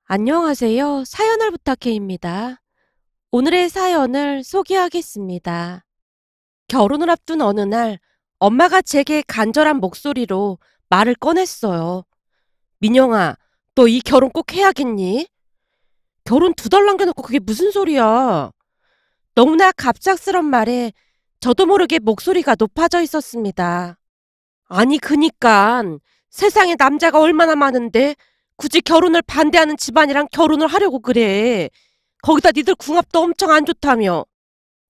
안녕하세요. 사연을 부탁해입니다. 오늘의 사연을 소개하겠습니다. 결혼을 앞둔 어느 날 엄마가 제게 간절한 목소리로 말을 꺼냈어요. 민영아, 너 이 결혼 꼭 해야겠니? 결혼 2달 남겨놓고 그게 무슨 소리야? 너무나 갑작스런 말에 저도 모르게 목소리가 높아져 있었습니다. 아니 그니깐 세상에 남자가 얼마나 많은데 굳이 결혼을 반대하는 집안이랑 결혼을 하려고 그래. 거기다 니들 궁합도 엄청 안 좋다며.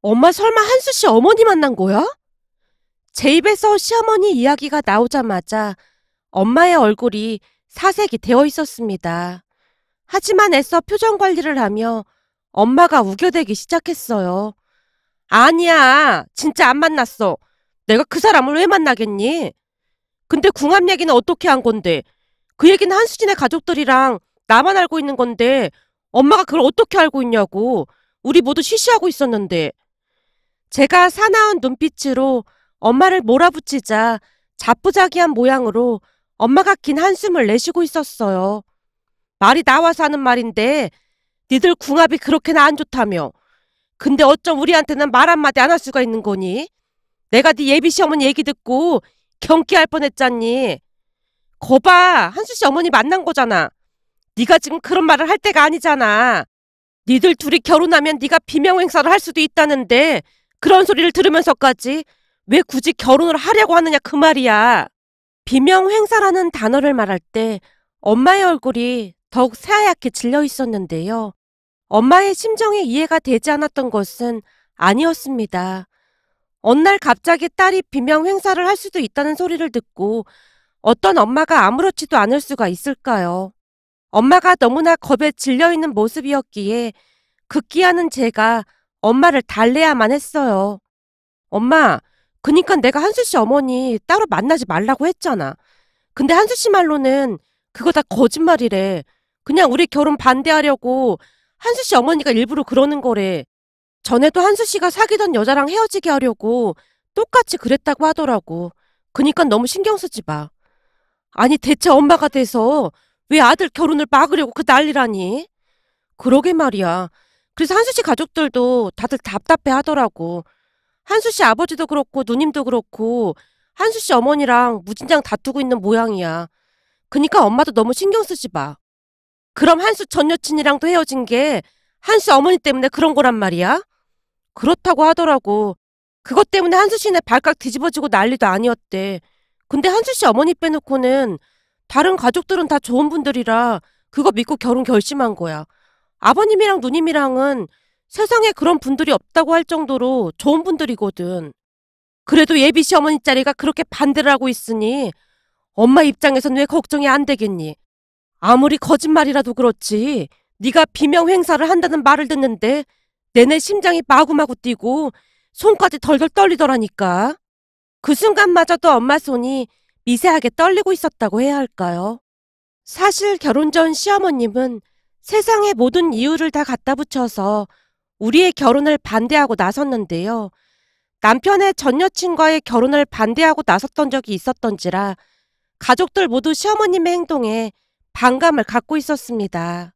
엄마 설마 한수 씨 어머니 만난 거야? 제 입에서 시어머니 이야기가 나오자마자 엄마의 얼굴이 사색이 되어 있었습니다. 하지만 애써 표정 관리를 하며 엄마가 우겨대기 시작했어요. 아니야, 진짜 안 만났어. 내가 그 사람을 왜 만나겠니? 근데 궁합 얘기는 어떻게 한 건데? 그 얘기는 한수진의 가족들이랑 나만 알고 있는 건데 엄마가 그걸 어떻게 알고 있냐고. 우리 모두 쉬쉬하고 있었는데. 제가 사나운 눈빛으로 엄마를 몰아붙이자 자포자기한 모양으로 엄마가 긴 한숨을 내쉬고 있었어요. 말이 나와서 하는 말인데 니들 궁합이 그렇게나 안 좋다며. 근데 어쩜 우리한테는 말 한마디 안 할 수가 있는 거니? 내가 네 예비 시어머니 얘기 듣고 경기할 뻔했잖니. 거봐, 한수씨 어머니 만난 거잖아. 네가 지금 그런 말을 할 때가 아니잖아. 니들 둘이 결혼하면 네가 비명 행사를 할 수도 있다는데 그런 소리를 들으면서까지 왜 굳이 결혼을 하려고 하느냐 그 말이야. 비명 행사라는 단어를 말할 때 엄마의 얼굴이 더욱 새하얗게 질려 있었는데요. 엄마의 심정이 이해가 되지 않았던 것은 아니었습니다. 어느 날 갑자기 딸이 비명 행사를 할 수도 있다는 소리를 듣고 어떤 엄마가 아무렇지도 않을 수가 있을까요? 엄마가 너무나 겁에 질려있는 모습이었기에 급기야는 제가 엄마를 달래야만 했어요. 엄마, 그니까 내가 한수씨 어머니 따로 만나지 말라고 했잖아. 근데 한수씨 말로는 그거 다 거짓말이래. 그냥 우리 결혼 반대하려고 한수씨 어머니가 일부러 그러는 거래. 전에도 한수씨가 사귀던 여자랑 헤어지게 하려고 똑같이 그랬다고 하더라고. 그니까 너무 신경 쓰지 마. 아니 대체 엄마가 돼서 왜 아들 결혼을 막으려고 그 난리라니? 그러게 말이야. 그래서 한수 씨 가족들도 다들 답답해 하더라고. 한수 씨 아버지도 그렇고 누님도 그렇고 한수 씨 어머니랑 무진장 다투고 있는 모양이야. 그니까 엄마도 너무 신경 쓰지 마. 그럼 한수 전 여친이랑도 헤어진 게 한수 어머니 때문에 그런 거란 말이야? 그렇다고 하더라고. 그것 때문에 한수 씨네 발칵 뒤집어지고 난리도 아니었대. 근데 한수 씨 어머니 빼놓고는 다른 가족들은 다 좋은 분들이라 그거 믿고 결혼 결심한 거야. 아버님이랑 누님이랑은 세상에 그런 분들이 없다고 할 정도로 좋은 분들이거든. 그래도 예비 시어머니 자리가 그렇게 반대를 하고 있으니 엄마 입장에선 왜 걱정이 안 되겠니? 아무리 거짓말이라도 그렇지 네가 비명 행사를 한다는 말을 듣는데 내내 심장이 마구마구 뛰고 손까지 덜덜 떨리더라니까. 그 순간마저도 엄마 손이 미세하게 떨리고 있었다고 해야 할까요? 사실 결혼 전 시어머님은 세상의 모든 이유를 다 갖다 붙여서 우리의 결혼을 반대하고 나섰는데요. 남편의 전 여친과의 결혼을 반대하고 나섰던 적이 있었던지라 가족들 모두 시어머님의 행동에 반감을 갖고 있었습니다.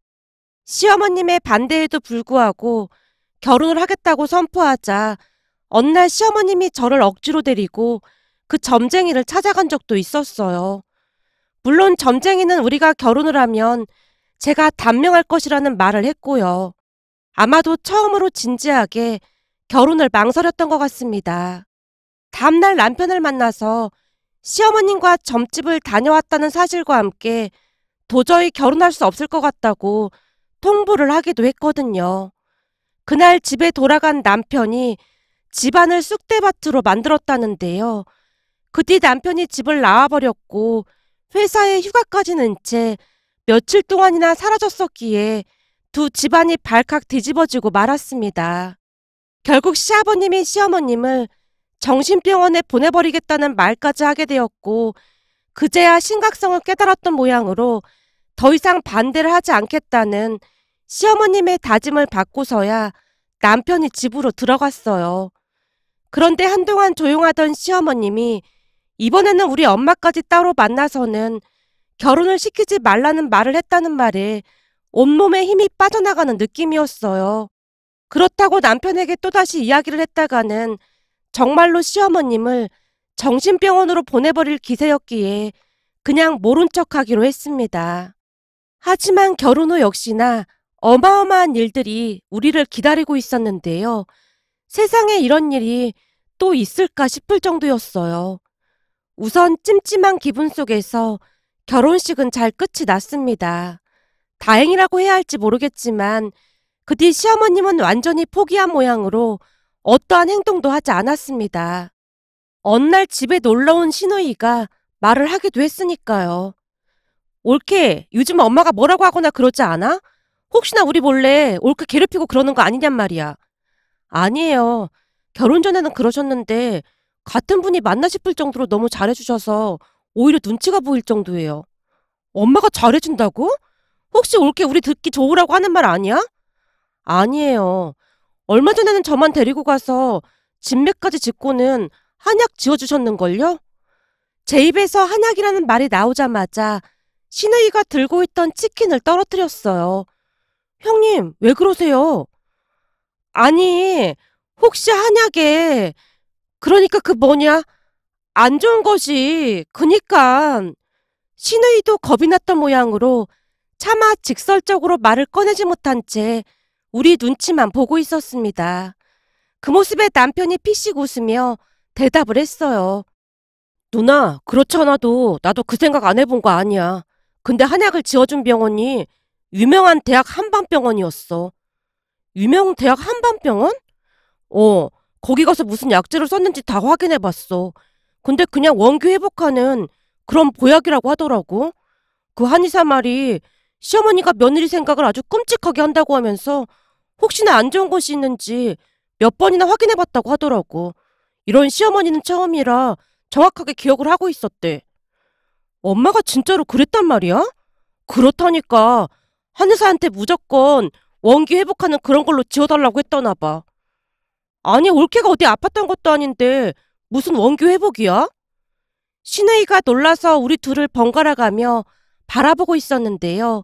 시어머님의 반대에도 불구하고 결혼을 하겠다고 선포하자 어느 날 시어머님이 저를 억지로 데리고 그 점쟁이를 찾아간 적도 있었어요. 물론 점쟁이는 우리가 결혼을 하면 제가 단명할 것이라는 말을 했고요. 아마도 처음으로 진지하게 결혼을 망설였던 것 같습니다. 다음날 남편을 만나서 시어머님과 점집을 다녀왔다는 사실과 함께 도저히 결혼할 수 없을 것 같다고 통보를 하기도 했거든요. 그날 집에 돌아간 남편이 집안을 쑥대밭으로 만들었다는데요. 그 뒤 남편이 집을 나와버렸고 회사에 휴가까지 낸 채 며칠 동안이나 사라졌었기에 두 집안이 발칵 뒤집어지고 말았습니다. 결국 시아버님이 시어머님을 정신병원에 보내버리겠다는 말까지 하게 되었고 그제야 심각성을 깨달았던 모양으로 더 이상 반대를 하지 않겠다는 시어머님의 다짐을 받고서야 남편이 집으로 들어갔어요. 그런데 한동안 조용하던 시어머님이 이번에는 우리 엄마까지 따로 만나서는 결혼을 시키지 말라는 말을 했다는 말에 온몸에 힘이 빠져나가는 느낌이었어요. 그렇다고 남편에게 또다시 이야기를 했다가는 정말로 시어머님을 정신병원으로 보내버릴 기세였기에 그냥 모른 척하기로 했습니다. 하지만 결혼 후 역시나 어마어마한 일들이 우리를 기다리고 있었는데요. 세상에 이런 일이 또 있을까 싶을 정도였어요. 우선 찜찜한 기분 속에서 결혼식은 잘 끝이 났습니다. 다행이라고 해야 할지 모르겠지만 그 뒤 시어머님은 완전히 포기한 모양으로 어떠한 행동도 하지 않았습니다. 어느 날 집에 놀러온 시누이가 말을 하기도 했으니까요. 올케, 요즘 엄마가 뭐라고 하거나 그러지 않아? 혹시나 우리 몰래 올케 괴롭히고 그러는 거 아니냔 말이야. 아니에요. 결혼 전에는 그러셨는데 같은 분이 맞나 싶을 정도로 너무 잘해주셔서 오히려 눈치가 보일 정도예요. 엄마가 잘해준다고? 혹시 올케 우리 듣기 좋으라고 하는 말 아니야? 아니에요. 얼마 전에는 저만 데리고 가서 진맥까지 짓고는 한약 지어주셨는걸요? 제 입에서 한약이라는 말이 나오자마자 시누이가 들고 있던 치킨을 떨어뜨렸어요. 형님, 왜 그러세요? 아니, 혹시 한약에, 그러니까 그 뭐냐, 안 좋은 것이, 그니까, 시누이도 겁이 났던 모양으로 차마 직설적으로 말을 꺼내지 못한 채 우리 눈치만 보고 있었습니다. 그 모습에 남편이 피식 웃으며 대답을 했어요. 누나, 그렇지 않아도 나도 그 생각 안 해본 거 아니야. 근데 한약을 지어준 병원이 유명한 대학 한방병원이었어. 유명 대학 한방병원? 거기 가서 무슨 약재를 썼는지 다 확인해봤어. 근데 그냥 원기 회복하는 그런 보약이라고 하더라고. 그 한의사 말이 시어머니가 며느리 생각을 아주 끔찍하게 한다고 하면서 혹시나 안 좋은 것이 있는지 몇 번이나 확인해봤다고 하더라고. 이런 시어머니는 처음이라 정확하게 기억을 하고 있었대. 엄마가 진짜로 그랬단 말이야? 그렇다니까. 한의사한테 무조건 원기 회복하는 그런 걸로 지어달라고 했더나 봐. 아니, 올케가 어디 아팠던 것도 아닌데 무슨 원기 회복이야? 시누이가 놀라서 우리 둘을 번갈아 가며 바라보고 있었는데요.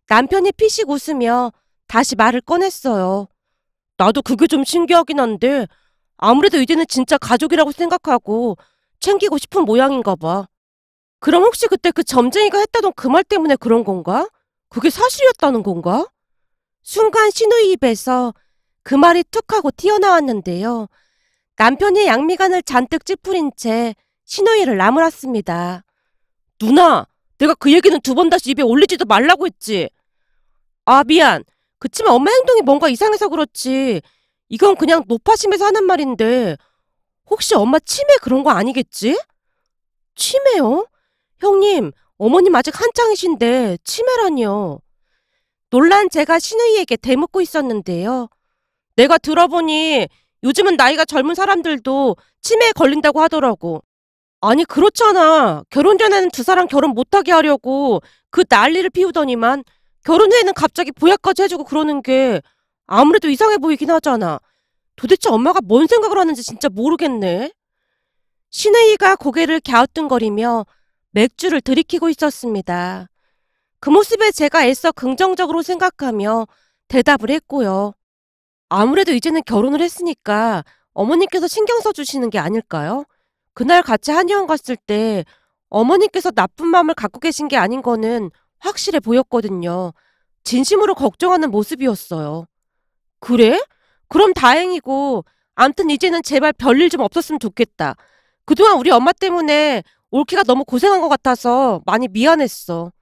남편이 피식 웃으며 다시 말을 꺼냈어요. 나도 그게 좀 신기하긴 한데 아무래도 이제는 진짜 가족이라고 생각하고 챙기고 싶은 모양인가 봐. 그럼 혹시 그때 그 점쟁이가 했다던 그 말 때문에 그런 건가? 그게 사실이었다는 건가? 순간 시누이 입에서 그 말이 툭 하고 튀어나왔는데요. 남편이 양미간을 잔뜩 찌푸린 채 시누이를 나무랐습니다. 누나, 내가 그 얘기는 두 번 다시 입에 올리지도 말라고 했지. 아, 미안. 그치만 엄마 행동이 뭔가 이상해서 그렇지. 이건 그냥 노파심에서 하는 말인데 혹시 엄마 치매 그런 거 아니겠지? 치매요? 형님, 어머님 아직 한창이신데 치매라니요. 놀란 제가 시누이에게 대묻고 있었는데요. 내가 들어보니 요즘은 나이가 젊은 사람들도 치매에 걸린다고 하더라고. 아니, 그렇잖아. 결혼 전에는 두 사람 결혼 못하게 하려고 그 난리를 피우더니만 결혼 후에는 갑자기 보약까지 해주고 그러는 게 아무래도 이상해 보이긴 하잖아. 도대체 엄마가 뭔 생각을 하는지 진짜 모르겠네. 시누이가 고개를 갸우뚱거리며 맥주를 들이키고 있었습니다. 그 모습에 제가 애써 긍정적으로 생각하며 대답을 했고요. 아무래도 이제는 결혼을 했으니까 어머님께서 신경 써주시는 게 아닐까요? 그날 같이 한의원 갔을 때 어머님께서 나쁜 마음을 갖고 계신 게 아닌 거는 확실해 보였거든요. 진심으로 걱정하는 모습이었어요. 그래? 그럼 다행이고 암튼 이제는 제발 별일 좀 없었으면 좋겠다. 그동안 우리 엄마 때문에 올케가 너무 고생한 것 같아서 많이 미안했어.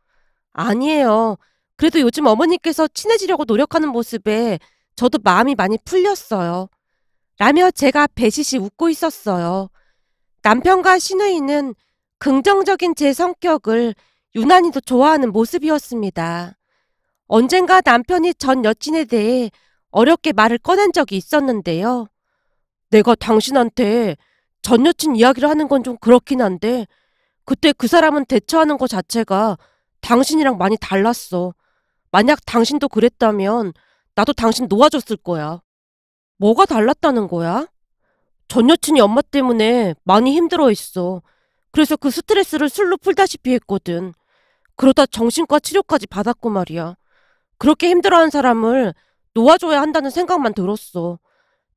아니에요. 그래도 요즘 어머님께서 친해지려고 노력하는 모습에 저도 마음이 많이 풀렸어요. 라며 제가 배시시 웃고 있었어요. 남편과 시누이는 긍정적인 제 성격을 유난히도 좋아하는 모습이었습니다. 언젠가 남편이 전 여친에 대해 어렵게 말을 꺼낸 적이 있었는데요. 내가 당신한테 전 여친 이야기를 하는 건 좀 그렇긴 한데 그때 그 사람은 대처하는 것 자체가 당신이랑 많이 달랐어. 만약 당신도 그랬다면 나도 당신 놓아줬을 거야. 뭐가 달랐다는 거야? 전 여친이 엄마 때문에 많이 힘들어했어. 그래서 그 스트레스를 술로 풀다시피 했거든. 그러다 정신과 치료까지 받았고 말이야. 그렇게 힘들어하는 사람을 놓아줘야 한다는 생각만 들었어.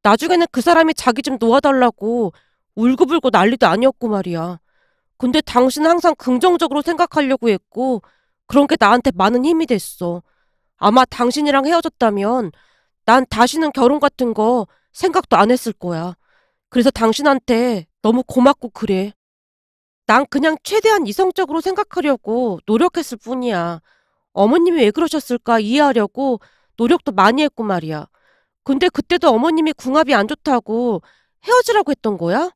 나중에는 그 사람이 자기 좀 놓아달라고 울고불고 난리도 아니었고 말이야. 근데 당신은 항상 긍정적으로 생각하려고 했고 그런 게 나한테 많은 힘이 됐어. 아마 당신이랑 헤어졌다면 난 다시는 결혼 같은 거 생각도 안 했을 거야. 그래서 당신한테 너무 고맙고 그래. 난 그냥 최대한 이성적으로 생각하려고 노력했을 뿐이야. 어머님이 왜 그러셨을까 이해하려고 노력도 많이 했고 말이야. 근데 그때도 어머님이 궁합이 안 좋다고 헤어지라고 했던 거야?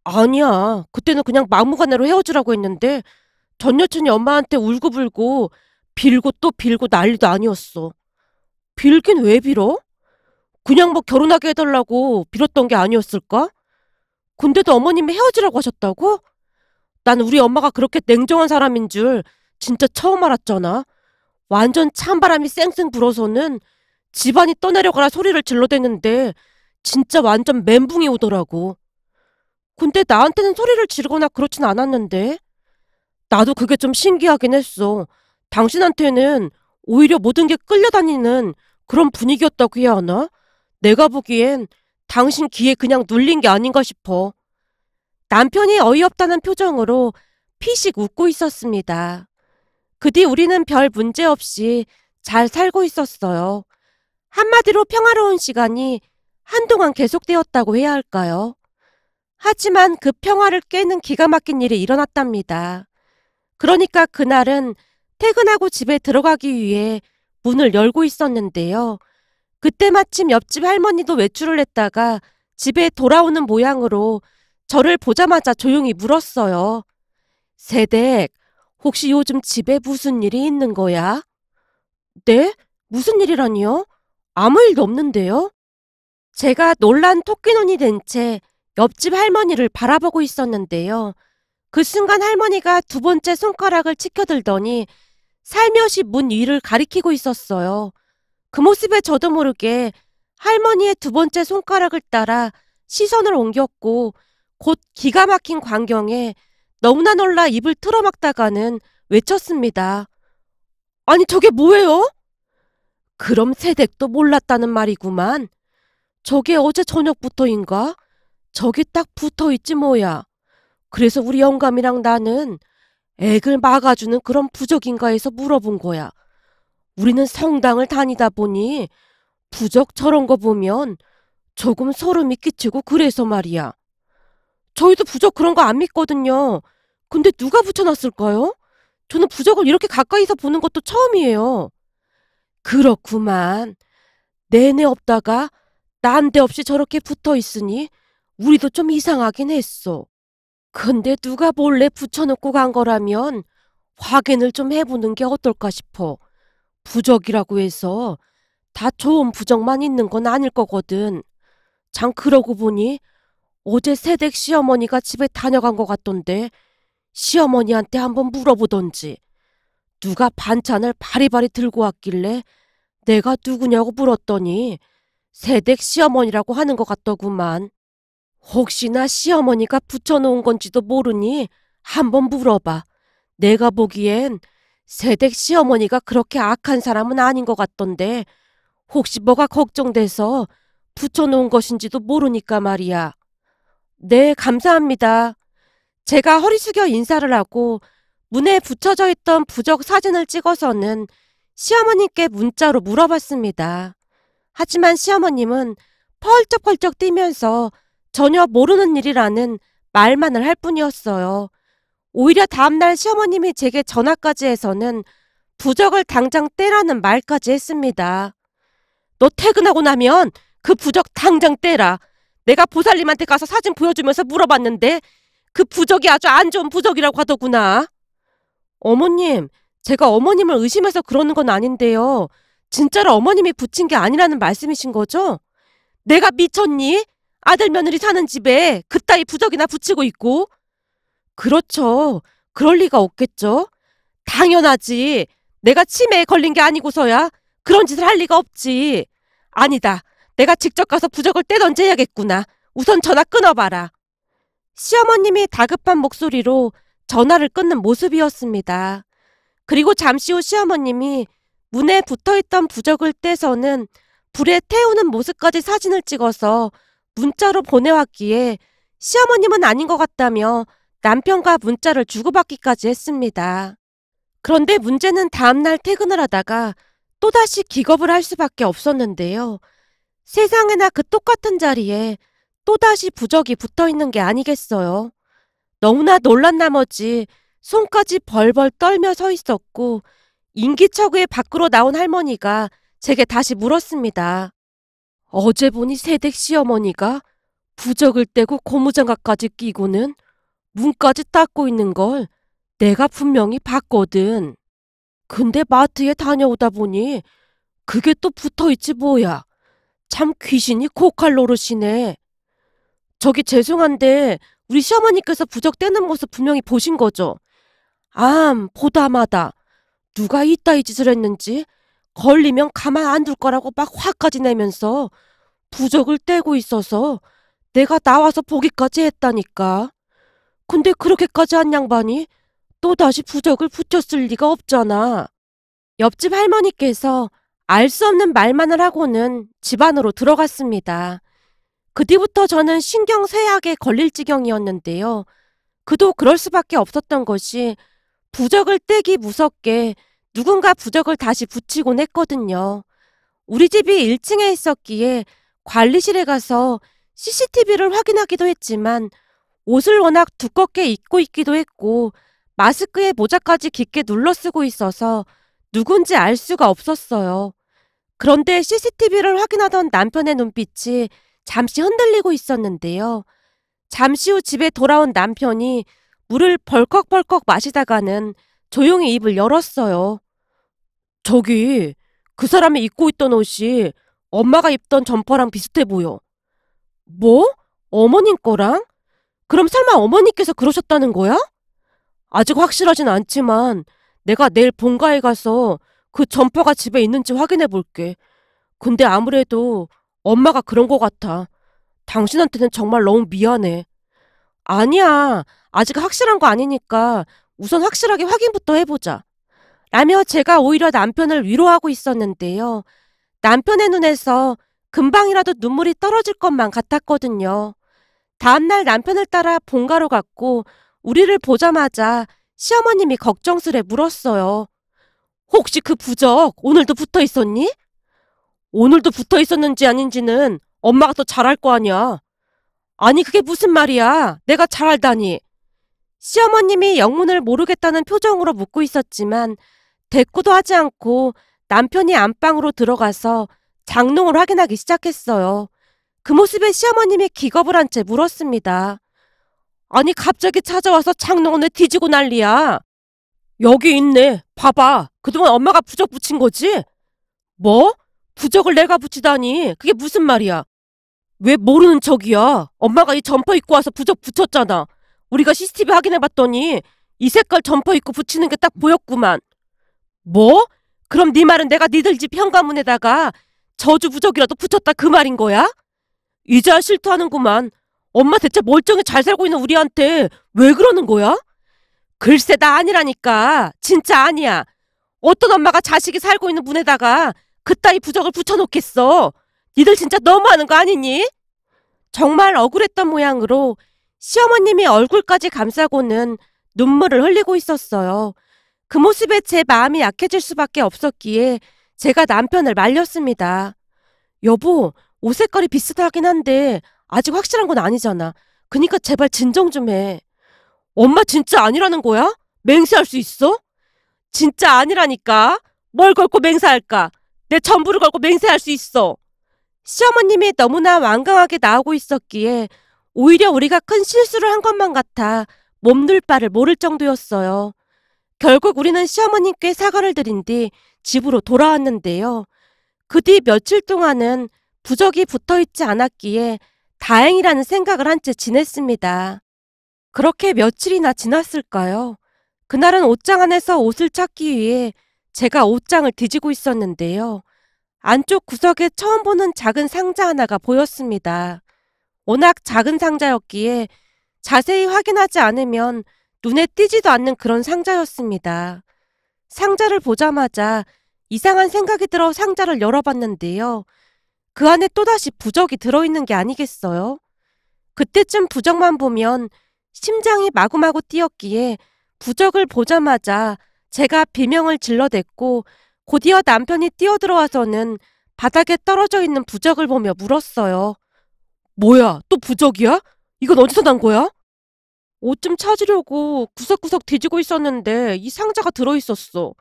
아니야. 그때는 그냥 막무가내로 헤어지라고 했는데 전 여친이 엄마한테 울고불고 빌고 또 빌고 난리도 아니었어. 빌긴 왜 빌어? 그냥 뭐 결혼하게 해달라고 빌었던 게 아니었을까? 근데도 어머님이 헤어지라고 하셨다고? 난 우리 엄마가 그렇게 냉정한 사람인 줄 진짜 처음 알았잖아. 완전 찬바람이 쌩쌩 불어서는 집안이 떠내려가라 소리를 질러댔는데 진짜 완전 멘붕이 오더라고. 근데 나한테는 소리를 지르거나 그렇진 않았는데. 나도 그게 좀 신기하긴 했어. 당신한테는 오히려 모든 게 끌려다니는 그런 분위기였다고 해야 하나? 내가 보기엔 당신 귀에 그냥 눌린 게 아닌가 싶어. 남편이 어이없다는 표정으로 피식 웃고 있었습니다. 그 뒤 우리는 별 문제 없이 잘 살고 있었어요. 한마디로 평화로운 시간이 한동안 계속되었다고 해야 할까요? 하지만 그 평화를 깨는 기가 막힌 일이 일어났답니다. 그러니까 그날은 퇴근하고 집에 들어가기 위해 문을 열고 있었는데요. 그때 마침 옆집 할머니도 외출을 했다가 집에 돌아오는 모양으로 저를 보자마자 조용히 물었어요. 세댁, 혹시 요즘 집에 무슨 일이 있는 거야? 네? 무슨 일이라니요? 아무 일도 없는데요? 제가 놀란 토끼눈이 된 채 옆집 할머니를 바라보고 있었는데요. 그 순간 할머니가 두 번째 손가락을 치켜들더니 살며시 문 위를 가리키고 있었어요. 그 모습에 저도 모르게 할머니의 두 번째 손가락을 따라 시선을 옮겼고 곧 기가 막힌 광경에 너무나 놀라 입을 틀어막다가는 외쳤습니다. 아니 저게 뭐예요? 그럼 새댁도 몰랐다는 말이구만. 저게 어제 저녁부터인가? 저게 딱 붙어있지 뭐야. 그래서 우리 영감이랑 나는 액을 막아주는 그런 부적인가 해서 물어본 거야. 우리는 성당을 다니다 보니 부적 저런 거 보면 조금 소름이 끼치고 그래서 말이야. 저희도 부적 그런 거 안 믿거든요. 근데 누가 붙여놨을까요? 저는 부적을 이렇게 가까이서 보는 것도 처음이에요. 그렇구만. 내내 없다가 난데없이 저렇게 붙어있으니 우리도 좀 이상하긴 했어. 근데 누가 몰래 붙여놓고 간 거라면 확인을 좀 해보는 게 어떨까 싶어. 부적이라고 해서 다 좋은 부적만 있는 건 아닐 거거든. 참 그러고 보니 어제 새댁 시어머니가 집에 다녀간 것 같던데 시어머니한테 한번 물어보던지. 누가 반찬을 바리바리 들고 왔길래 내가 누구냐고 물었더니 새댁 시어머니라고 하는 것 같더구만. 혹시나 시어머니가 붙여놓은 건지도 모르니 한번 물어봐. 내가 보기엔 새댁 시어머니가 그렇게 악한 사람은 아닌 것 같던데 혹시 뭐가 걱정돼서 붙여놓은 것인지도 모르니까 말이야. 네, 감사합니다. 제가 허리 숙여 인사를 하고 문에 붙여져 있던 부적 사진을 찍어서는 시어머님께 문자로 물어봤습니다. 하지만 시어머님은 펄쩍펄쩍 뛰면서 전혀 모르는 일이라는 말만을 할 뿐이었어요. 오히려 다음날 시어머님이 제게 전화까지 해서는 부적을 당장 떼라는 말까지 했습니다. 너 퇴근하고 나면 그 부적 당장 떼라. 내가 보살님한테 가서 사진 보여주면서 물어봤는데 그 부적이 아주 안 좋은 부적이라고 하더구나. 어머님, 제가 어머님을 의심해서 그러는 건 아닌데요. 진짜로 어머님이 붙인 게 아니라는 말씀이신 거죠? 내가 미쳤니? 아들 며느리 사는 집에 그따위 부적이나 붙이고 있고. 그렇죠. 그럴 리가 없겠죠. 당연하지. 내가 치매에 걸린 게 아니고서야 그런 짓을 할 리가 없지. 아니다. 내가 직접 가서 부적을 떼던지 해야겠구나. 우선 전화 끊어봐라. 시어머님이 다급한 목소리로 전화를 끊는 모습이었습니다. 그리고 잠시 후 시어머님이 문에 붙어있던 부적을 떼서는 불에 태우는 모습까지 사진을 찍어서 문자로 보내왔기에 시어머님은 아닌 것 같다며 남편과 문자를 주고받기까지 했습니다. 그런데 문제는 다음날 퇴근을 하다가 또다시 기겁을 할 수밖에 없었는데요. 세상에나 그 똑같은 자리에 또다시 부적이 붙어있는 게 아니겠어요. 너무나 놀란 나머지 손까지 벌벌 떨며 서 있었고 인기척에 밖으로 나온 할머니가 제게 다시 물었습니다. 어제 보니 새댁 시어머니가 부적을 떼고 고무장갑까지 끼고는 문까지 닦고 있는 걸 내가 분명히 봤거든. 근데 마트에 다녀오다 보니 그게 또 붙어있지 뭐야. 참 귀신이 고칼 노릇이네. 저기 죄송한데 우리 시어머니께서 부적 떼는 모습 분명히 보신 거죠? 보다마다 누가 이따위 짓을 했는지 걸리면 가만 안 둘 거라고 막 화까지 내면서 부적을 떼고 있어서 내가 나와서 보기까지 했다니까. 근데 그렇게까지 한 양반이 또다시 부적을 붙였을 리가 없잖아. 옆집 할머니께서 알 수 없는 말만을 하고는 집 안으로 들어갔습니다. 그 뒤부터 저는 신경쇠약에 걸릴 지경이었는데요. 그도 그럴 수밖에 없었던 것이 부적을 떼기 무섭게 누군가 부적을 다시 붙이곤 했거든요. 우리 집이 1층에 있었기에 관리실에 가서 CCTV를 확인하기도 했지만 옷을 워낙 두껍게 입고 있기도 했고 마스크에 모자까지 깊게 눌러쓰고 있어서 누군지 알 수가 없었어요. 그런데 CCTV를 확인하던 남편의 눈빛이 잠시 흔들리고 있었는데요. 잠시 후 집에 돌아온 남편이 물을 벌컥벌컥 마시다가는 조용히 입을 열었어요. 저기, 그 사람이 입고 있던 옷이 엄마가 입던 점퍼랑 비슷해 보여. 뭐? 어머님 거랑? 그럼 설마 어머니께서 그러셨다는 거야? 아직 확실하진 않지만 내가 내일 본가에 가서 그 점퍼가 집에 있는지 확인해 볼게. 근데 아무래도 엄마가 그런 것 같아. 당신한테는 정말 너무 미안해. 아니야. 아직 확실한 거 아니니까 우선 확실하게 확인부터 해보자. 라며 제가 오히려 남편을 위로하고 있었는데요. 남편의 눈에서 금방이라도 눈물이 떨어질 것만 같았거든요. 다음날 남편을 따라 본가로 갔고 우리를 보자마자 시어머님이 걱정스레 물었어요. 혹시 그 부적 오늘도 붙어 있었니? 오늘도 붙어 있었는지 아닌지는 엄마가 더 잘 알 거 아니야. 아니 그게 무슨 말이야. 내가 잘 알다니. 시어머님이 영문을 모르겠다는 표정으로 묻고 있었지만 대꾸도 하지 않고 남편이 안방으로 들어가서 장롱을 확인하기 시작했어요. 그 모습에 시어머님이 기겁을 한 채 물었습니다. 아니 갑자기 찾아와서 장롱을 왜 뒤지고 난리야. 여기 있네. 봐봐. 그동안 엄마가 부적 붙인 거지? 뭐? 부적을 내가 붙이다니. 그게 무슨 말이야. 왜 모르는 척이야. 엄마가 이 점퍼 입고 와서 부적 붙였잖아. 우리가 CCTV 확인해봤더니 이 색깔 점퍼 입고 붙이는 게 딱 보였구만. 뭐? 그럼 네 말은 내가 니들 집 현관문에다가 저주 부적이라도 붙였다 그 말인 거야? 이제야 실토하는구만. 엄마 대체 멀쩡히 잘 살고 있는 우리한테 왜 그러는 거야? 글쎄 나 아니라니까. 진짜 아니야. 어떤 엄마가 자식이 살고 있는 문에다가 그따위 부적을 붙여놓겠어. 니들 진짜 너무하는 거 아니니? 정말 억울했던 모양으로 시어머님이 얼굴까지 감싸고는 눈물을 흘리고 있었어요. 그 모습에 제 마음이 약해질 수밖에 없었기에 제가 남편을 말렸습니다. 여보, 옷 색깔이 비슷하긴 한데 아직 확실한 건 아니잖아. 그니까 제발 진정 좀 해. 엄마 진짜 아니라는 거야? 맹세할 수 있어? 진짜 아니라니까. 뭘 걸고 맹세할까? 내 전부를 걸고 맹세할 수 있어. 시어머님이 너무나 완강하게 나오고 있었기에 오히려 우리가 큰 실수를 한 것만 같아 몸둘 바를 모를 정도였어요. 결국 우리는 시어머님께 사과를 드린 뒤 집으로 돌아왔는데요. 그 뒤 며칠 동안은 부적이 붙어있지 않았기에 다행이라는 생각을 한 채 지냈습니다. 그렇게 며칠이나 지났을까요? 그날은 옷장 안에서 옷을 찾기 위해 제가 옷장을 뒤지고 있었는데요. 안쪽 구석에 처음 보는 작은 상자 하나가 보였습니다. 워낙 작은 상자였기에 자세히 확인하지 않으면 눈에 띄지도 않는 그런 상자였습니다. 상자를 보자마자 이상한 생각이 들어 상자를 열어봤는데요. 그 안에 또다시 부적이 들어있는 게 아니겠어요? 그때쯤 부적만 보면 심장이 마구마구 뛰었기에 부적을 보자마자 제가 비명을 질러댔고 곧이어 남편이 뛰어들어와서는 바닥에 떨어져 있는 부적을 보며 물었어요. 뭐야, 또 부적이야? 이건 어디서 난 거야? 옷 좀 찾으려고 구석구석 뒤지고 있었는데 이 상자가 들어있었어.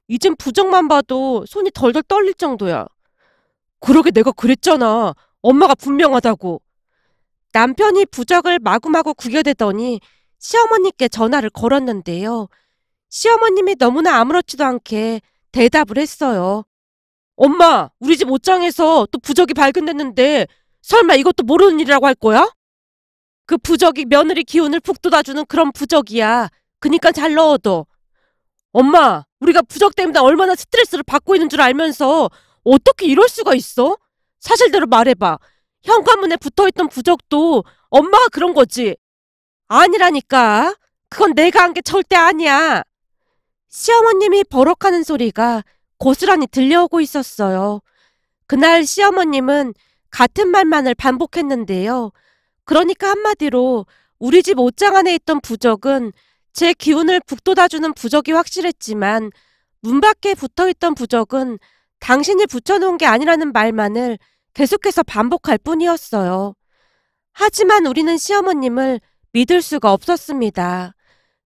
이젠 부적만 봐도 손이 덜덜 떨릴 정도야. 그러게 내가 그랬잖아. 엄마가 분명하다고. 남편이 부적을 마구마구 구겨대더니 시어머니께 전화를 걸었는데요. 시어머님이 너무나 아무렇지도 않게 대답을 했어요. 엄마, 우리 집 옷장에서 또 부적이 발견됐는데 설마 이것도 모르는 일이라고 할 거야? 그 부적이 며느리 기운을 북돋아주는 그런 부적이야. 그니까 잘 넣어둬. 엄마, 우리가 부적 때문에 얼마나 스트레스를 받고 있는 줄 알면서 어떻게 이럴 수가 있어? 사실대로 말해봐. 현관문에 붙어있던 부적도 엄마가 그런 거지. 아니라니까. 그건 내가 한 게 절대 아니야. 시어머님이 버럭하는 소리가 고스란히 들려오고 있었어요. 그날 시어머님은 같은 말만을 반복했는데요. 그러니까 한마디로 우리 집 옷장 안에 있던 부적은 제 기운을 북돋아주는 부적이 확실했지만 문 밖에 붙어있던 부적은 당신이 붙여놓은 게 아니라는 말만을 계속해서 반복할 뿐이었어요. 하지만 우리는 시어머님을 믿을 수가 없었습니다.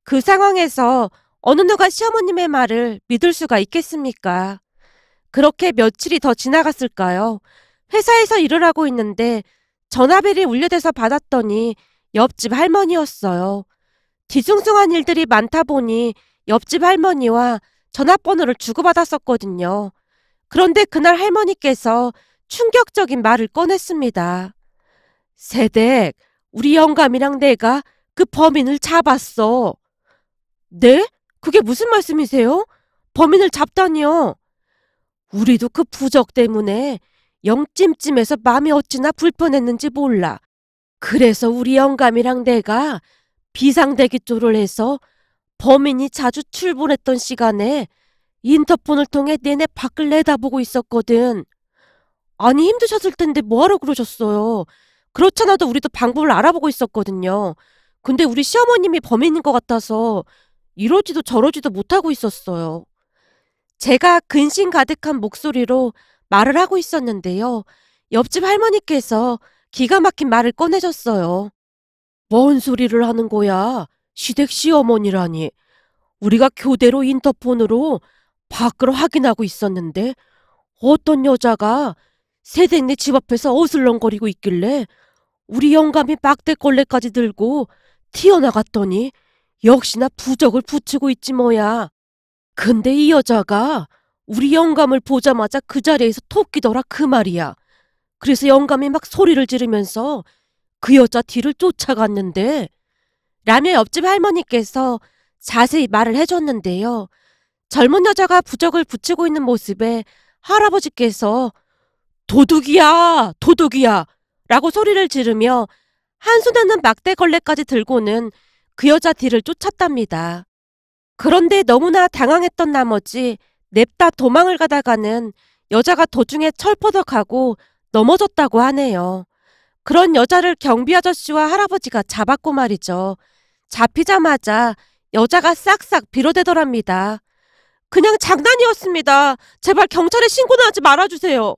그 상황에서 어느 누가 시어머님의 말을 믿을 수가 있겠습니까? 그렇게 며칠이 더 지나갔을까요? 회사에서 일을 하고 있는데 전화벨이 울려대서 받았더니 옆집 할머니였어요. 뒤숭숭한 일들이 많다 보니 옆집 할머니와 전화번호를 주고받았었거든요. 그런데 그날 할머니께서 충격적인 말을 꺼냈습니다. 세댁, 우리 영감이랑 내가 그 범인을 잡았어. 네? 그게 무슨 말씀이세요? 범인을 잡다니요? 우리도 그 부적 때문에 영찜찜해서 마음이 어찌나 불편했는지 몰라. 그래서 우리 영감이랑 내가 비상대기조를 해서 범인이 자주 출근했던 시간에 인터폰을 통해 내내 밖을 내다보고 있었거든. 아니 힘드셨을 텐데 뭐하러 그러셨어요? 그렇잖아도 우리도 방법을 알아보고 있었거든요. 근데 우리 시어머님이 범인인 것 같아서 이러지도 저러지도 못하고 있었어요. 제가 근심 가득한 목소리로 말을 하고 있었는데요. 옆집 할머니께서 기가 막힌 말을 꺼내줬어요. 뭔 소리를 하는 거야? 시댁 시어머니라니. 우리가 교대로 인터폰으로 밖으로 확인하고 있었는데 어떤 여자가 새댁네 집 앞에서 어슬렁거리고 있길래 우리 영감이 막대걸레까지 들고 튀어나갔더니 역시나 부적을 붙이고 있지 뭐야. 근데 이 여자가 우리 영감을 보자마자 그 자리에서 토끼더라 그 말이야. 그래서 영감이 막 소리를 지르면서 그 여자 뒤를 쫓아갔는데 라며 옆집 할머니께서 자세히 말을 해줬는데요. 젊은 여자가 부적을 붙이고 있는 모습에 할아버지께서 도둑이야! 도둑이야! 라고 소리를 지르며 한 손에는 막대걸레까지 들고는 그 여자 뒤를 쫓았답니다. 그런데 너무나 당황했던 나머지 냅다 도망을 가다가는 여자가 도중에 철퍼덕하고 넘어졌다고 하네요. 그런 여자를 경비 아저씨와 할아버지가 잡았고 말이죠. 잡히자마자 여자가 싹싹 빌어대더랍니다. 그냥 장난이었습니다. 제발 경찰에 신고나 하지 말아주세요.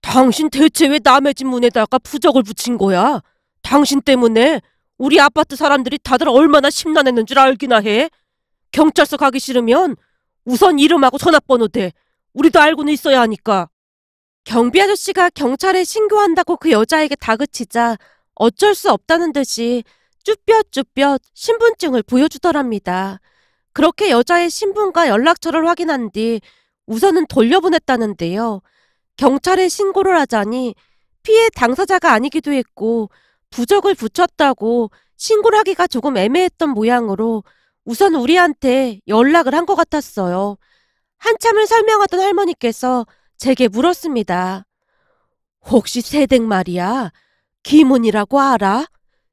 당신 대체 왜 남의 집 문에다가 부적을 붙인 거야? 당신 때문에 우리 아파트 사람들이 다들 얼마나 심란했는 줄 알기나 해? 경찰서 가기 싫으면 우선 이름하고 전화번호 대. 우리도 알고는 있어야 하니까. 경비 아저씨가 경찰에 신고한다고 그 여자에게 다그치자 어쩔 수 없다는 듯이 쭈뼛쭈뼛 신분증을 보여주더랍니다. 그렇게 여자의 신분과 연락처를 확인한 뒤 우선은 돌려보냈다는데요. 경찰에 신고를 하자니 피해 당사자가 아니기도 했고 부적을 붙였다고 신고를 하기가 조금 애매했던 모양으로 우선 우리한테 연락을 한 것 같았어요. 한참을 설명하던 할머니께서 제게 물었습니다. 혹시 새댁 말이야? 김은이라고 알아?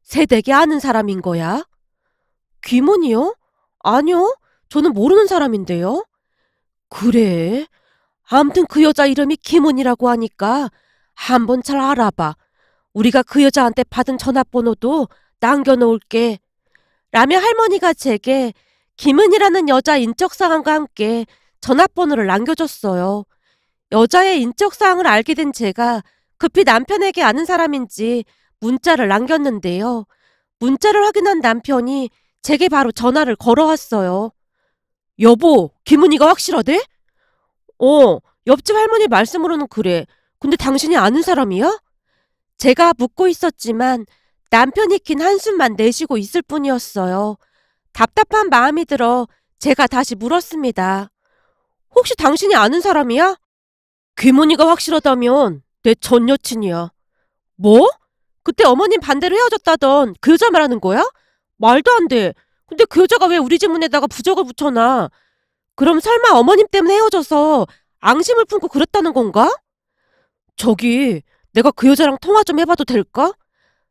새댁이 아는 사람인 거야? 김은이요? 아니요. 저는 모르는 사람인데요. 그래? 암튼 그 여자 이름이 김은이라고 하니까 한번 잘 알아봐. 우리가 그 여자한테 받은 전화번호도 남겨놓을게. 라며 할머니가 제게 김은이라는 여자 인적사항과 함께 전화번호를 남겨줬어요. 여자의 인적사항을 알게 된 제가 급히 남편에게 아는 사람인지 문자를 남겼는데요. 문자를 확인한 남편이 제게 바로 전화를 걸어왔어요. 여보, 김은이가 확실하대? 옆집 할머니 말씀으로는 그래. 근데 당신이 아는 사람이야? 제가 묻고 있었지만 남편이 긴 한숨만 내쉬고 있을 뿐이었어요. 답답한 마음이 들어 제가 다시 물었습니다. 혹시 당신이 아는 사람이야? 김은이가 확실하다면 내 전 여친이야. 뭐? 그때 어머님 반대로 헤어졌다던 그 여자 말하는 거야? 말도 안 돼. 근데 그 여자가 왜 우리 집 문에다가 부적을 붙여놔? 그럼 설마 어머님 때문에 헤어져서 앙심을 품고 그랬다는 건가? 저기, 내가 그 여자랑 통화 좀 해봐도 될까?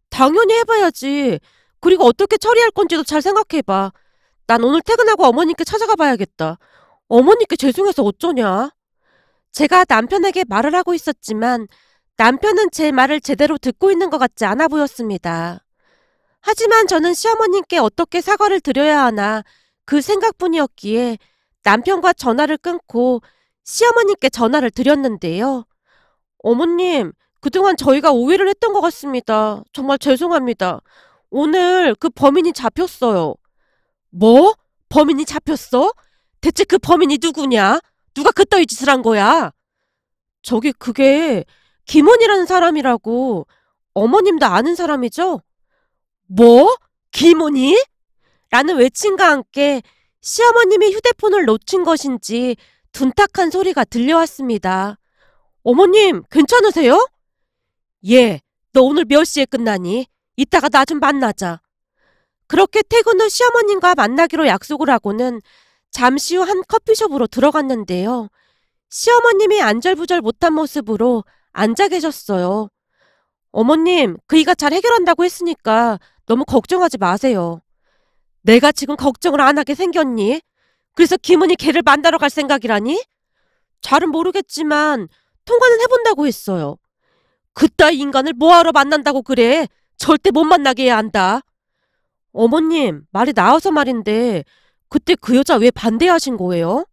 당연히 해봐야지. 그리고 어떻게 처리할 건지도 잘 생각해봐. 난 오늘 퇴근하고 어머님께 찾아가 봐야겠다. 어머님께 죄송해서 어쩌냐? 제가 남편에게 말을 하고 있었지만 남편은 제 말을 제대로 듣고 있는 것 같지 않아 보였습니다. 하지만 저는 시어머님께 어떻게 사과를 드려야 하나 그 생각뿐이었기에 남편과 전화를 끊고 시어머님께 전화를 드렸는데요. 어머님, 그동안 저희가 오해를 했던 것 같습니다. 정말 죄송합니다. 오늘 그 범인이 잡혔어요. 뭐? 범인이 잡혔어? 대체 그 범인이 누구냐? 누가 그따위 짓을 한 거야? 저기 그게 김원이라는 사람이라고. 어머님도 아는 사람이죠? 뭐? 김원이? 라는 외침과 함께 시어머님이 휴대폰을 놓친 것인지 둔탁한 소리가 들려왔습니다. 어머님, 괜찮으세요? 예, 너 오늘 몇 시에 끝나니? 이따가 나 좀 만나자. 그렇게 퇴근 후 시어머님과 만나기로 약속을 하고는 잠시 후 한 커피숍으로 들어갔는데요. 시어머님이 안절부절 못한 모습으로 앉아 계셨어요. 어머님, 그이가 잘 해결한다고 했으니까 너무 걱정하지 마세요. 내가 지금 걱정을 안 하게 생겼니? 그래서 김은희 걔를 만나러 갈 생각이라니? 잘은 모르겠지만 통화는 해본다고 했어요. 그따위 인간을 뭐하러 만난다고 그래? 절대 못 만나게 해야 한다. 어머님, 말이 나와서 말인데 그때 그 여자 왜 반대하신 거예요?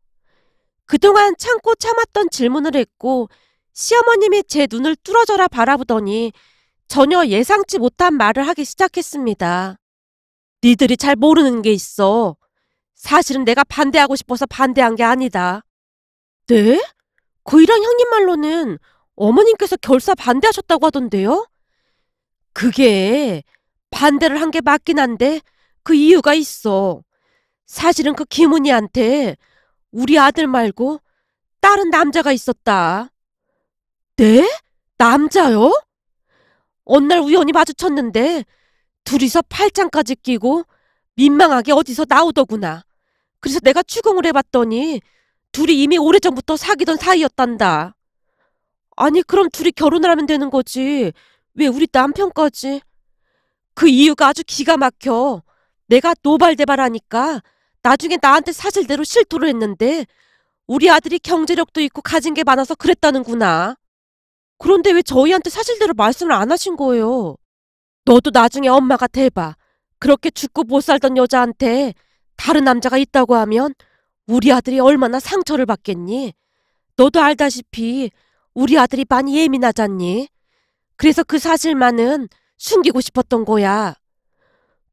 그동안 참고 참았던 질문을 했고 시어머님이 제 눈을 뚫어져라 바라보더니 전혀 예상치 못한 말을 하기 시작했습니다. 니들이 잘 모르는 게 있어. 사실은 내가 반대하고 싶어서 반대한 게 아니다. 네? 그이랑 형님 말로는 어머님께서 결사 반대하셨다고 하던데요? 그게 반대를 한 게 맞긴 한데 그 이유가 있어. 사실은 그 김은희한테 우리 아들 말고 다른 남자가 있었다. 네? 남자요? 어느 날 우연히 마주쳤는데 둘이서 팔짱까지 끼고 민망하게 어디서 나오더구나. 그래서 내가 추궁을 해봤더니 둘이 이미 오래전부터 사귀던 사이였단다. 아니 그럼 둘이 결혼을 하면 되는 거지. 왜 우리 남편까지? 그 이유가 아주 기가 막혀. 내가 노발대발하니까 나중에 나한테 사실대로 실토를 했는데 우리 아들이 경제력도 있고 가진 게 많아서 그랬다는구나. 그런데 왜 저희한테 사실대로 말씀을 안 하신 거예요? 너도 나중에 엄마가 돼봐. 그렇게 죽고 못 살던 여자한테 다른 남자가 있다고 하면 우리 아들이 얼마나 상처를 받겠니? 너도 알다시피 우리 아들이 많이 예민하잖니? 그래서 그 사실만은 숨기고 싶었던 거야.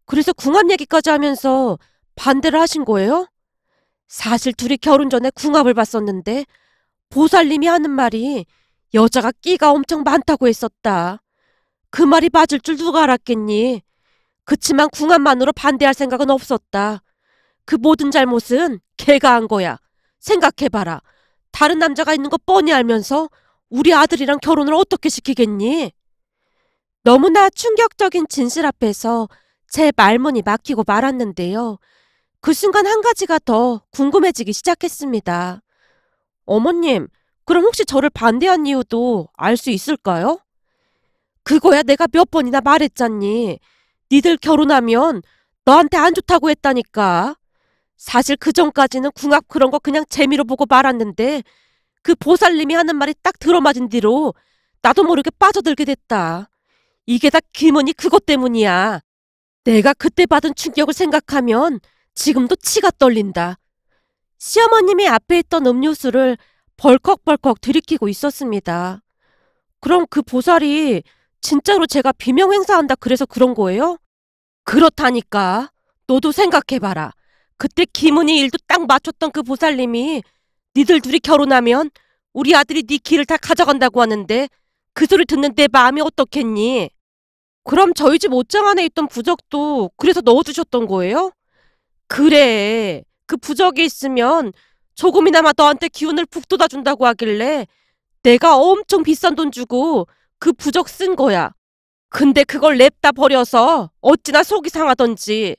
그래서 궁합 얘기까지 하면서 반대를 하신 거예요? 사실 둘이 결혼 전에 궁합을 봤었는데 보살님이 하는 말이 여자가 끼가 엄청 많다고 했었다. 그 말이 맞을 줄 누가 알았겠니? 그치만 궁합만으로 반대할 생각은 없었다. 그 모든 잘못은 걔가 한 거야. 생각해봐라. 다른 남자가 있는 거 뻔히 알면서 우리 아들이랑 결혼을 어떻게 시키겠니? 너무나 충격적인 진실 앞에서 제 말문이 막히고 말았는데요. 그 순간 한 가지가 더 궁금해지기 시작했습니다. 어머님, 그럼 혹시 저를 반대한 이유도 알 수 있을까요? 그거야 내가 몇 번이나 말했잖니. 니들 결혼하면 너한테 안 좋다고 했다니까. 사실 그 전까지는 궁합 그런 거 그냥 재미로 보고 말았는데 그 보살님이 하는 말이 딱 들어맞은 뒤로 나도 모르게 빠져들게 됐다. 이게 다 김은희 그것 때문이야. 내가 그때 받은 충격을 생각하면 지금도 치가 떨린다. 시어머님이 앞에 있던 음료수를 벌컥벌컥 들이키고 있었습니다. 그럼 그 보살이 진짜로 제가 비명 행사한다 그래서 그런 거예요? 그렇다니까. 너도 생각해봐라. 그때 김은희 일도 딱 맞췄던 그 보살님이 니들 둘이 결혼하면 우리 아들이 네 길을 다 가져간다고 하는데 그 소리 듣는 내 마음이 어떻겠니? 그럼 저희 집 옷장 안에 있던 부적도 그래서 넣어주셨던 거예요? 그래. 그 부적이 있으면 조금이나마 너한테 기운을 북 돋아준다고 하길래 내가 엄청 비싼 돈 주고 그 부적 쓴 거야. 근데 그걸 냅다 버려서 어찌나 속이 상하던지.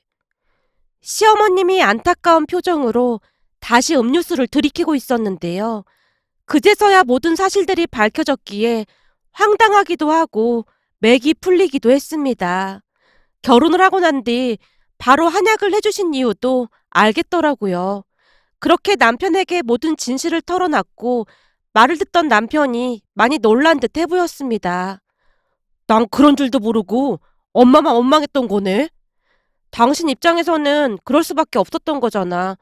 시어머님이 안타까운 표정으로 다시 음료수를 들이키고 있었는데요. 그제서야 모든 사실들이 밝혀졌기에 황당하기도 하고 맥이 풀리기도 했습니다. 결혼을 하고 난 뒤 바로 한약을 해주신 이유도 알겠더라고요. 그렇게 남편에게 모든 진실을 털어놨고 말을 듣던 남편이 많이 놀란 듯해 보였습니다. 난 그런 줄도 모르고 엄마만 원망했던 거네. 당신 입장에서는 그럴 수밖에 없었던 거잖아.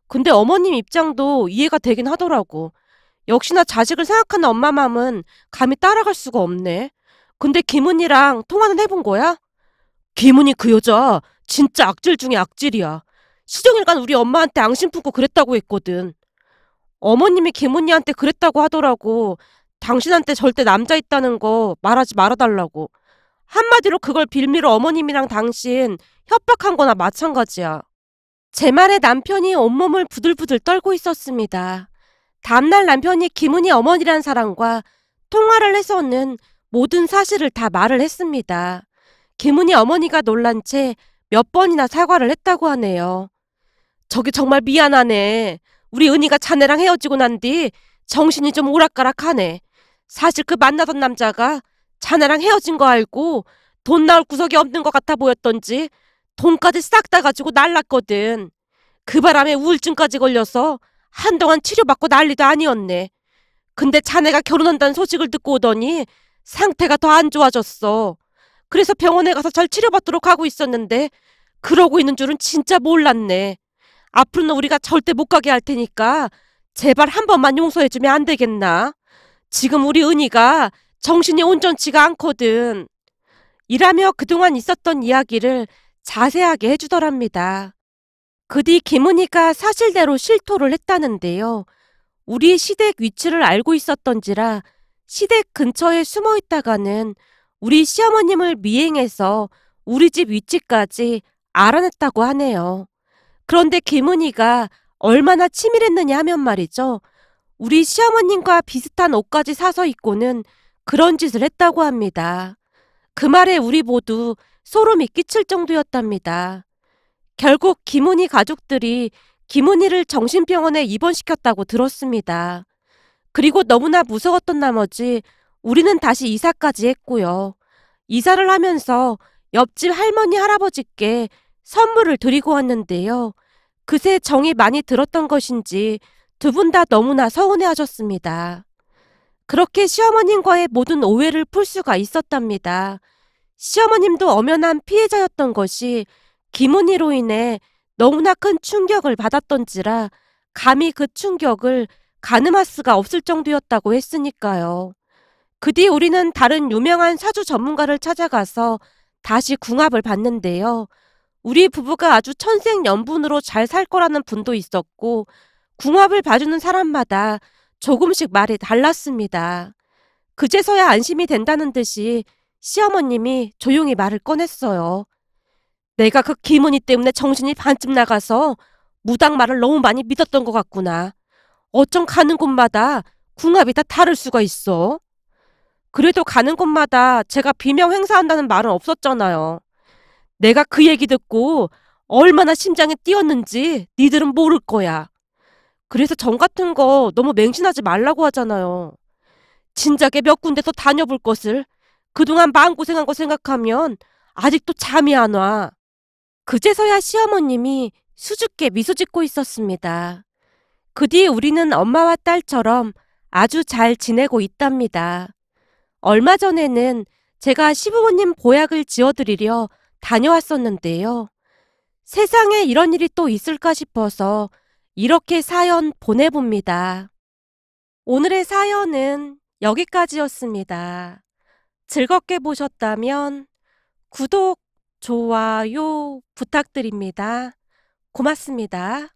근데 어머님 입장도 이해가 되긴 하더라고. 역시나 자식을 생각하는 엄마 마음은 감히 따라갈 수가 없네. 근데 김은이랑 통화는 해본 거야? 김은이 그 여자 진짜 악질 중에 악질이야. 시종일관 우리 엄마한테 앙심 품고 그랬다고 했거든. 어머님이 김은이한테 그랬다고 하더라고. 당신한테 절대 남자 있다는 거 말하지 말아달라고. 한마디로 그걸 빌미로 어머님이랑 당신 협박한 거나 마찬가지야. 제 말에 남편이 온몸을 부들부들 떨고 있었습니다. 다음날 남편이 김은희 어머니란 사람과 통화를 해서는 모든 사실을 다 말을 했습니다. 김은희 어머니가 놀란 채 몇 번이나 사과를 했다고 하네요. 저기 정말 미안하네. 우리 은희가 자네랑 헤어지고 난 뒤 정신이 좀 오락가락하네. 사실 그 만나던 남자가 자네랑 헤어진 거 알고 돈 나올 구석이 없는 것 같아 보였던지 돈까지 싹 다 가지고 날랐거든. 그 바람에 우울증까지 걸려서 한동안 치료받고 난리도 아니었네. 근데 자네가 결혼한다는 소식을 듣고 오더니 상태가 더 안 좋아졌어. 그래서 병원에 가서 잘 치료받도록 하고 있었는데 그러고 있는 줄은 진짜 몰랐네. 앞으로는 우리가 절대 못 가게 할 테니까 제발 한 번만 용서해주면 안 되겠나? 지금 우리 은희가 정신이 온전치가 않거든. 이라며 그동안 있었던 이야기를 자세하게 해주더랍니다. 그 뒤 김은희가 사실대로 실토를 했다는데요. 우리 시댁 위치를 알고 있었던지라 시댁 근처에 숨어 있다가는 우리 시어머님을 미행해서 우리 집 위치까지 알아냈다고 하네요. 그런데 김은희가 얼마나 치밀했느냐 하면 말이죠. 우리 시어머님과 비슷한 옷까지 사서 입고는 그런 짓을 했다고 합니다. 그 말에 우리 모두 소름이 끼칠 정도였답니다. 결국 김은희 가족들이 김은희를 정신병원에 입원시켰다고 들었습니다. 그리고 너무나 무서웠던 나머지 우리는 다시 이사까지 했고요. 이사를 하면서 옆집 할머니 할아버지께 선물을 드리고 왔는데요. 그새 정이 많이 들었던 것인지 두 분 다 너무나 서운해하셨습니다. 그렇게 시어머님과의 모든 오해를 풀 수가 있었답니다. 시어머님도 엄연한 피해자였던 것이 김은희로 인해 너무나 큰 충격을 받았던지라 감히 그 충격을 가늠할 수가 없을 정도였다고 했으니까요. 그 뒤 우리는 다른 유명한 사주 전문가를 찾아가서 다시 궁합을 봤는데요. 우리 부부가 아주 천생연분으로 잘 살 거라는 분도 있었고 궁합을 봐주는 사람마다 조금씩 말이 달랐습니다. 그제서야 안심이 된다는 듯이 시어머님이 조용히 말을 꺼냈어요. 내가 그 김은희 때문에 정신이 반쯤 나가서 무당 말을 너무 많이 믿었던 것 같구나. 어쩜 가는 곳마다 궁합이 다 다를 수가 있어. 그래도 가는 곳마다 제가 비명 행사한다는 말은 없었잖아요. 내가 그 얘기 듣고 얼마나 심장이 뛰었는지 니들은 모를 거야. 그래서 정 같은 거 너무 맹신하지 말라고 하잖아요. 진작에 몇 군데 더 다녀볼 것을 그동안 마음고생한 거 생각하면 아직도 잠이 안 와. 그제서야 시어머님이 수줍게 미소 짓고 있었습니다. 그 뒤 우리는 엄마와 딸처럼 아주 잘 지내고 있답니다. 얼마 전에는 제가 시부모님 보약을 지어드리려 다녀왔었는데요. 세상에 이런 일이 또 있을까 싶어서 이렇게 사연 보내봅니다. 오늘의 사연은 여기까지였습니다. 즐겁게 보셨다면 구독, 좋아요 부탁드립니다. 고맙습니다.